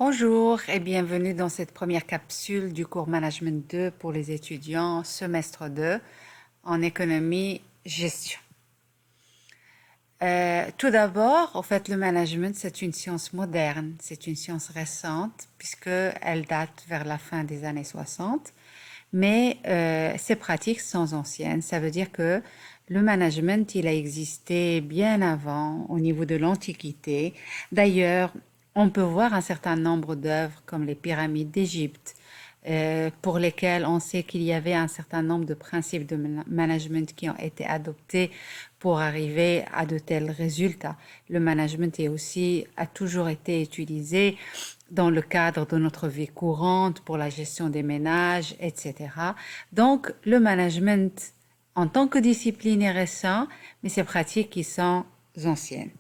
Bonjour et bienvenue dans cette première capsule du cours Management 2 pour les étudiants semestre 2 en économie gestion. Tout d'abord, en fait, le management, c'est une science moderne, c'est une science récente puisqu'elle date vers la fin des années 60, mais ses pratiques sont anciennes. Ça veut dire que le management, il a existé bien avant, au niveau de l'Antiquité. D'ailleurs, on peut voir un certain nombre d'œuvres comme les pyramides d'Égypte, pour lesquelles on sait qu'il y avait un certain nombre de principes de management qui ont été adoptés pour arriver à de tels résultats. Le management a toujours été utilisé dans le cadre de notre vie courante pour la gestion des ménages, etc. Donc, le management en tant que discipline est récent, mais ces pratiques qui sont anciennes.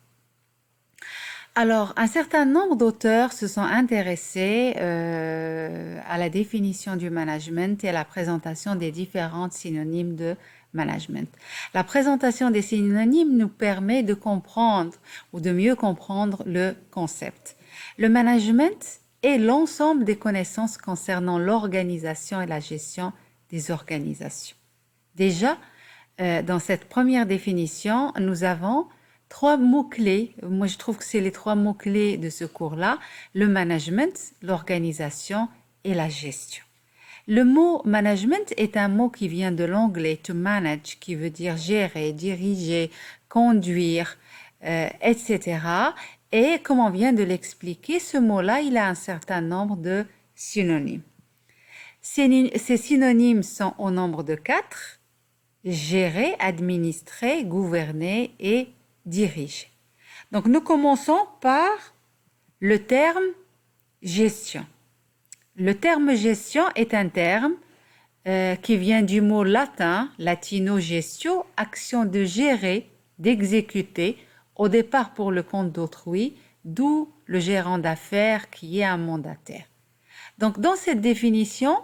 Alors, un certain nombre d'auteurs se sont intéressés à la définition du management et à la présentation des différents synonymes de management. La présentation des synonymes nous permet de comprendre ou de mieux comprendre le concept. Le management est l'ensemble des connaissances concernant l'organisation et la gestion des organisations. Déjà, dans cette première définition, nous avons trois mots-clés. Moi, je trouve que c'est les trois mots-clés de ce cours-là: le management, l'organisation et la gestion. Le mot management est un mot qui vient de l'anglais to manage, qui veut dire gérer, diriger, conduire, etc. Et comme on vient de l'expliquer, ce mot-là, il a un certain nombre de synonymes. Ces synonymes sont au nombre de 4: gérer, administrer, gouverner et diriger. Donc nous commençons par le terme gestion. Le terme gestion est un terme qui vient du mot latin, latino gestio, action de gérer, d'exécuter, au départ pour le compte d'autrui, d'où le gérant d'affaires qui est un mandataire. Donc dans cette définition,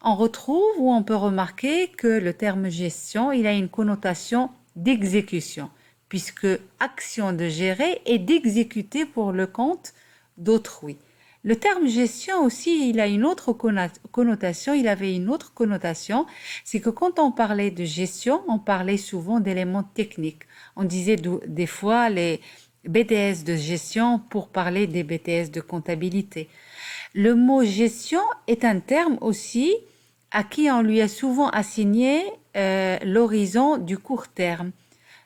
on retrouve ou on peut remarquer que le terme gestion, il a une connotation d'exécution, puisque action de gérer et d'exécuter pour le compte d'autrui. Le terme gestion aussi, il a une autre connotation, il avait une autre connotation, c'est que quand on parlait de gestion, on parlait souvent d'éléments techniques. On disait des fois les BTS de gestion pour parler des BTS de comptabilité. Le mot gestion est un terme aussi à qui on lui a souvent assigné l'horizon du court terme.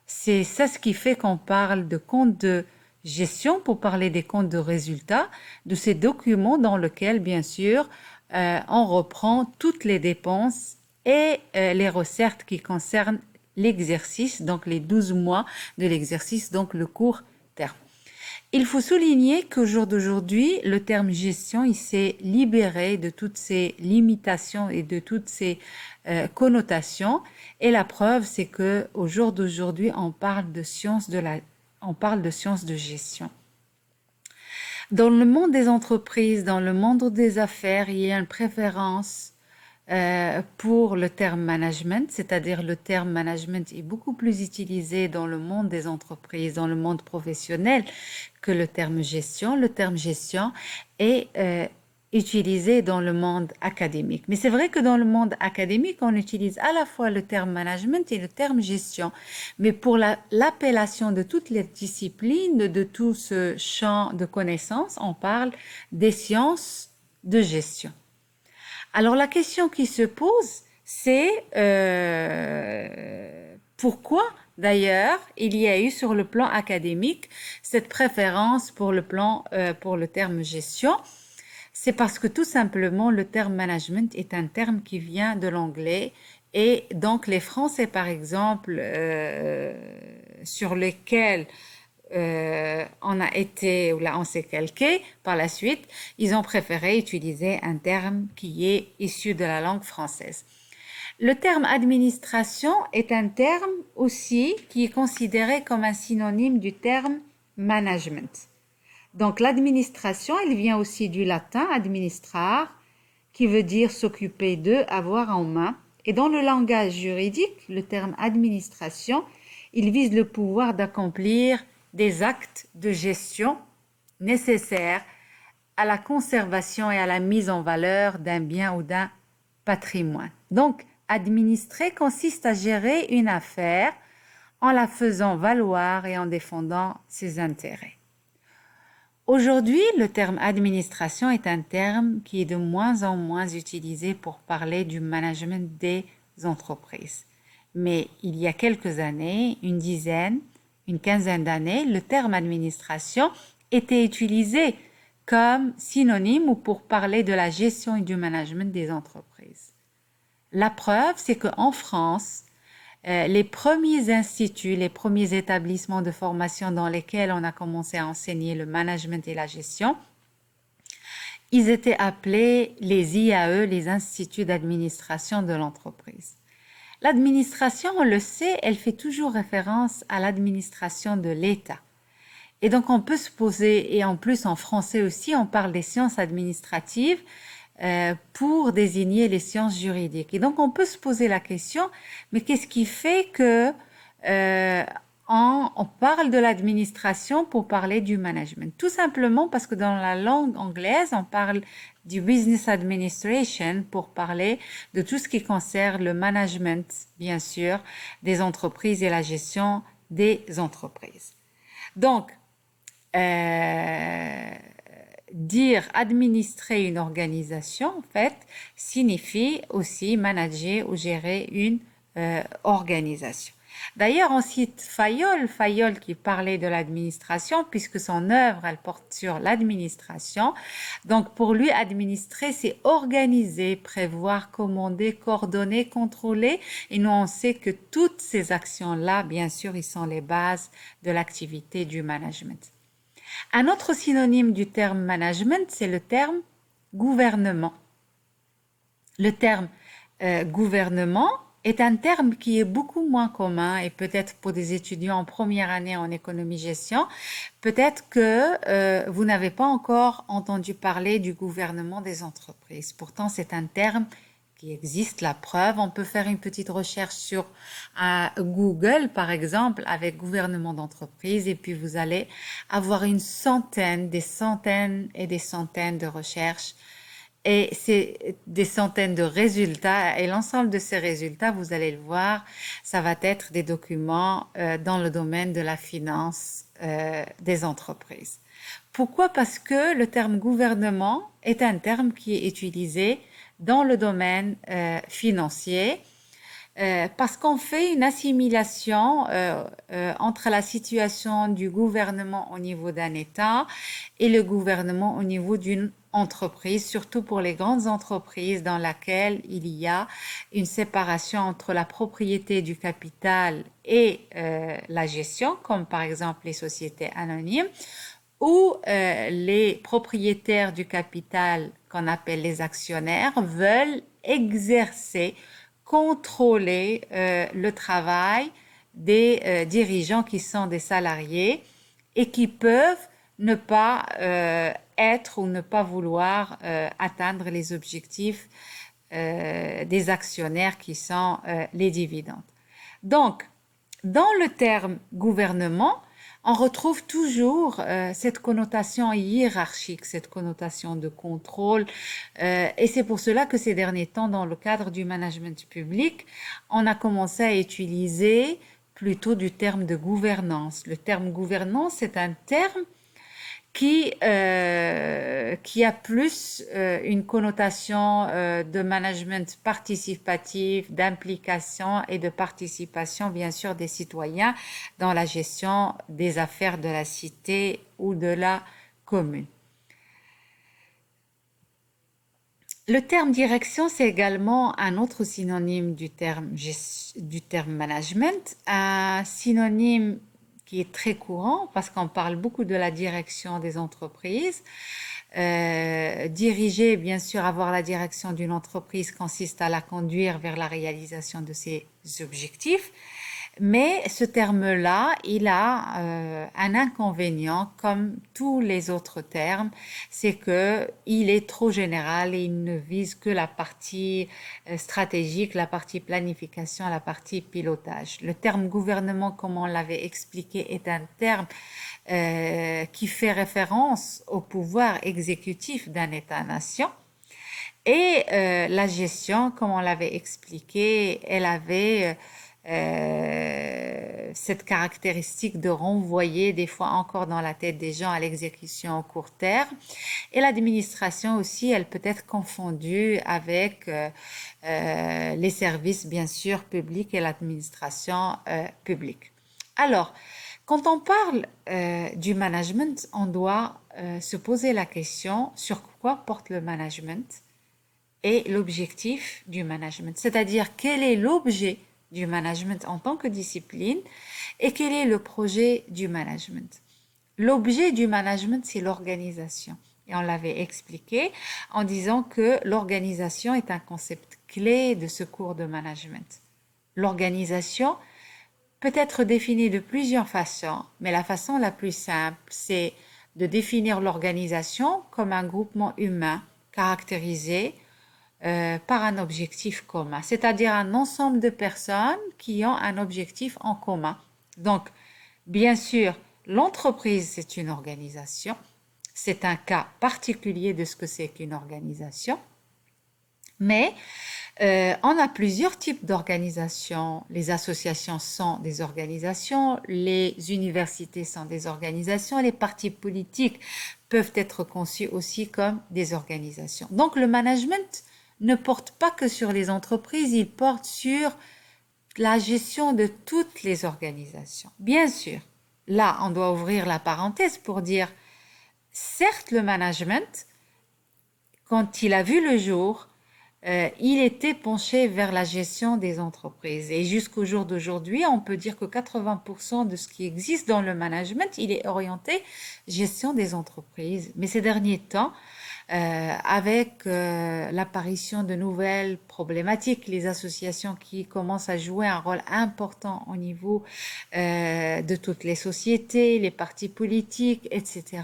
C'est ça ce qui fait qu'on parle de compte de gestion pour parler des comptes de résultats, de ces documents dans lesquels, bien sûr, on reprend toutes les dépenses et les recettes qui concernent l'exercice, donc les 12 mois de l'exercice, donc le court terme. Il faut souligner qu'au jour d'aujourd'hui, le terme gestion, il s'est libéré de toutes ces limitations et de toutes ces connotations. Et la preuve, c'est que au jour d'aujourd'hui, on parle de science de gestion. Dans le monde des entreprises, dans le monde des affaires, il y a une préférence pour le terme management, c'est-à-dire le terme management est beaucoup plus utilisé dans le monde des entreprises, dans le monde professionnel que le terme gestion. Le terme gestion est utilisé dans le monde académique. Mais c'est vrai que dans le monde académique, on utilise à la fois le terme management et le terme gestion. Mais pour l'appellation de toutes les disciplines, de tout ce champ de connaissances, on parle des sciences de gestion. Alors la question qui se pose, c'est pourquoi d'ailleurs il y a eu sur le plan académique cette préférence pour le terme gestion. C'est parce que tout simplement le terme management est un terme qui vient de l'anglais et donc les Français par exemple sur lesquels on s'est calqué par la suite, ils ont préféré utiliser un terme qui est issu de la langue française. Le terme administration est un terme aussi qui est considéré comme un synonyme du terme management. Donc l'administration, elle vient aussi du latin administrar, qui veut dire s'occuper de, avoir en main. Et dans le langage juridique, le terme administration, il vise le pouvoir d'accomplir des actes de gestion nécessaires à la conservation et à la mise en valeur d'un bien ou d'un patrimoine. Donc, administrer consiste à gérer une affaire en la faisant valoir et en défendant ses intérêts. Aujourd'hui, le terme administration est un terme qui est de moins en moins utilisé pour parler du management des entreprises. Mais il y a quelques années, une quinzaine d'années, le terme administration était utilisé comme synonyme ou pour parler de la gestion et du management des entreprises. La preuve, c'est qu'en France, les premiers instituts, les premiers établissements de formation dans lesquels on a commencé à enseigner le management et la gestion, ils étaient appelés les IAE, les instituts d'administration de l'entreprise. L'administration, on le sait, elle fait toujours référence à l'administration de l'État. Et donc on peut se poser, et en plus en français aussi, on parle des sciences administratives pour désigner les sciences juridiques. Et donc on peut se poser la question, mais qu'est-ce qui fait que on parle de l'administration pour parler du management? Tout simplement parce que dans la langue anglaise, on parle du business administration pour parler de tout ce qui concerne le management, bien sûr, des entreprises et la gestion des entreprises. Donc, dire administrer une organisation, en fait, signifie aussi manager ou gérer une organisation. D'ailleurs, on cite Fayol qui parlait de l'administration, puisque son œuvre, elle porte sur l'administration. Donc, pour lui, administrer, c'est organiser, prévoir, commander, coordonner, contrôler. Et nous, on sait que toutes ces actions-là, bien sûr, ils sont les bases de l'activité du management. Un autre synonyme du terme management, c'est le terme gouvernement. Le terme gouvernement est un terme qui est beaucoup moins commun et peut-être pour des étudiants en première année en économie-gestion, peut-être que vous n'avez pas encore entendu parler du gouvernement des entreprises. Pourtant, c'est un terme qui existe, la preuve. On peut faire une petite recherche sur Google, par exemple, avec gouvernement d'entreprise, et puis vous allez avoir des centaines et des centaines de recherches, et c'est des centaines de résultats, et l'ensemble de ces résultats, vous allez le voir, ça va être des documents dans le domaine de la finance des entreprises. Pourquoi? Parce que le terme gouvernement est un terme qui est utilisé dans le domaine financier, parce qu'on fait une assimilation entre la situation du gouvernement au niveau d'un État et le gouvernement au niveau d'une entreprise, surtout pour les grandes entreprises dans lesquelles il y a une séparation entre la propriété du capital et la gestion, comme par exemple les sociétés anonymes, où les propriétaires du capital, qu'on appelle les actionnaires, veulent exercer, contrôler le travail des dirigeants qui sont des salariés et qui peuvent ne pas être ou ne pas vouloir atteindre les objectifs des actionnaires qui sont les dividendes. Donc, dans le terme gouvernement, on retrouve toujours cette connotation hiérarchique, cette connotation de contrôle. Et c'est pour cela que ces derniers temps, dans le cadre du management public, on a commencé à utiliser plutôt du terme de gouvernance. Le terme gouvernance, c'est un terme qui a plus une connotation de management participatif, d'implication et de participation, bien sûr, des citoyens dans la gestion des affaires de la cité ou de la commune. Le terme direction, c'est également un autre synonyme du terme management, un synonyme qui est très courant parce qu'on parle beaucoup de la direction des entreprises. Diriger, bien sûr, avoir la direction d'une entreprise consiste à la conduire vers la réalisation de ses objectifs. Mais ce terme-là, il a un inconvénient, comme tous les autres termes, c'est que il est trop général et il ne vise que la partie stratégique, la partie planification, la partie pilotage. Le terme gouvernement, comme on l'avait expliqué, est un terme qui fait référence au pouvoir exécutif d'un État-nation. Et la gestion, comme on l'avait expliqué, elle avait cette caractéristique de renvoyer des fois encore dans la tête des gens à l'exécution au court terme. Et l'administration aussi, elle peut être confondue avec les services, bien sûr, publics et l'administration publique. Alors, quand on parle du management, on doit se poser la question sur quoi porte le management et l'objectif du management. C'est-à-dire quel est l'objet du management en tant que discipline et quel est le projet du management. L'objet du management, c'est l'organisation. Et on l'avait expliqué en disant que l'organisation est un concept clé de ce cours de management. L'organisation peut être définie de plusieurs façons, mais la façon la plus simple, c'est de définir l'organisation comme un groupement humain caractérisé par un objectif commun, c'est-à-dire un ensemble de personnes qui ont un objectif en commun. Donc, bien sûr, l'entreprise, c'est une organisation. C'est un cas particulier de ce que c'est qu'une organisation. Mais on a plusieurs types d'organisations. Les associations sont des organisations, les universités sont des organisations, les partis politiques peuvent être conçus aussi comme des organisations. Donc le management ne porte pas que sur les entreprises, il porte sur la gestion de toutes les organisations. Bien sûr, là, on doit ouvrir la parenthèse pour dire, certes, le management, quand il a vu le jour, il était penché vers la gestion des entreprises. Et jusqu'au jour d'aujourd'hui, on peut dire que 80% de ce qui existe dans le management, il est orienté gestion des entreprises. Mais ces derniers temps, avec l'apparition de nouvelles problématiques, les associations qui commencent à jouer un rôle important au niveau de toutes les sociétés, les partis politiques, etc.,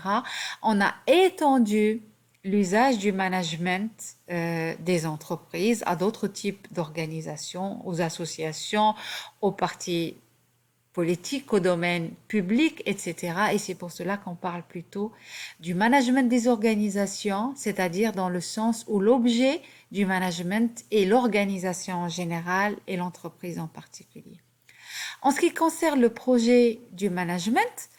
on a étendu l'usage du management des entreprises à d'autres types d'organisations, aux associations, aux partis politiques, au domaine public, etc. Et c'est pour cela qu'on parle plutôt du management des organisations, c'est-à-dire dans le sens où l'objet du management est l'organisation en général et l'entreprise en particulier. En ce qui concerne le projet du management,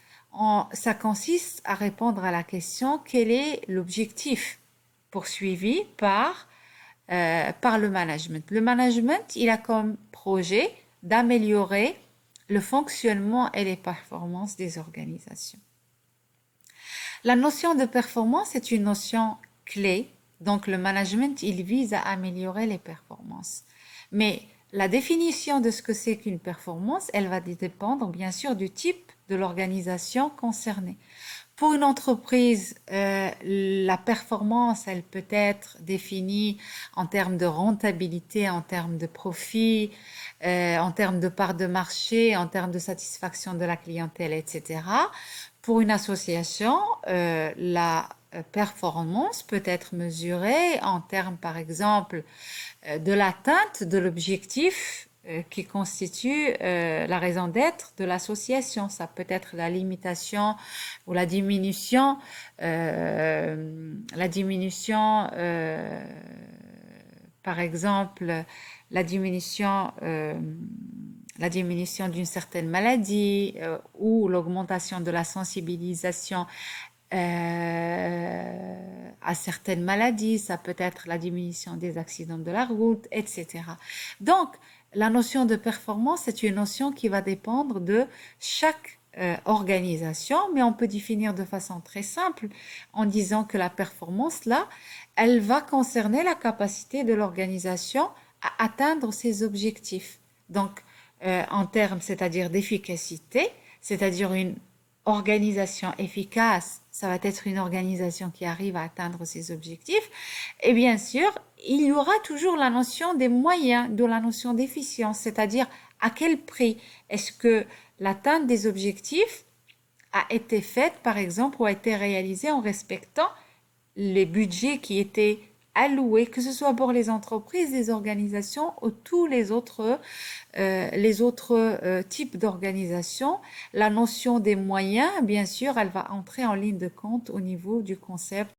ça consiste à répondre à la question quel est l'objectif poursuivi par le management. Le management, il a comme projet d'améliorer le fonctionnement et les performances des organisations. La notion de performance est une notion clé, donc le management, il vise à améliorer les performances. Mais la définition de ce que c'est qu'une performance, elle va dépendre bien sûr du type de l'organisation concernée. Pour une entreprise, la performance, elle peut être définie en termes de rentabilité, en termes de profit, en termes de part de marché, en termes de satisfaction de la clientèle, etc. Pour une association, la performance peut être mesurée en termes, par exemple, de l'atteinte de l'objectif qui constitue la raison d'être de l'association. Ça peut être la limitation ou la diminution, par exemple, la diminution d'une certaine maladie ou l'augmentation de la sensibilisation à certaines maladies, ça peut être la diminution des accidents de la route, etc. Donc, la notion de performance est une notion qui va dépendre de chaque organisation, mais on peut définir de façon très simple en disant que la performance, là, elle va concerner la capacité de l'organisation à atteindre ses objectifs. Donc, en termes, c'est-à-dire d'efficacité, c'est-à-dire une organisation efficace, ça va être une organisation qui arrive à atteindre ses objectifs. Et bien sûr, il y aura toujours la notion des moyens, de la notion d'efficience, c'est-à-dire À quel prix? Est-ce que l'atteinte des objectifs a été faite, par exemple, ou a été réalisée en respectant les budgets qui étaient alloués, que ce soit pour les entreprises, les organisations ou tous les autres types d'organisations. La notion des moyens, bien sûr, elle va entrer en ligne de compte au niveau du concept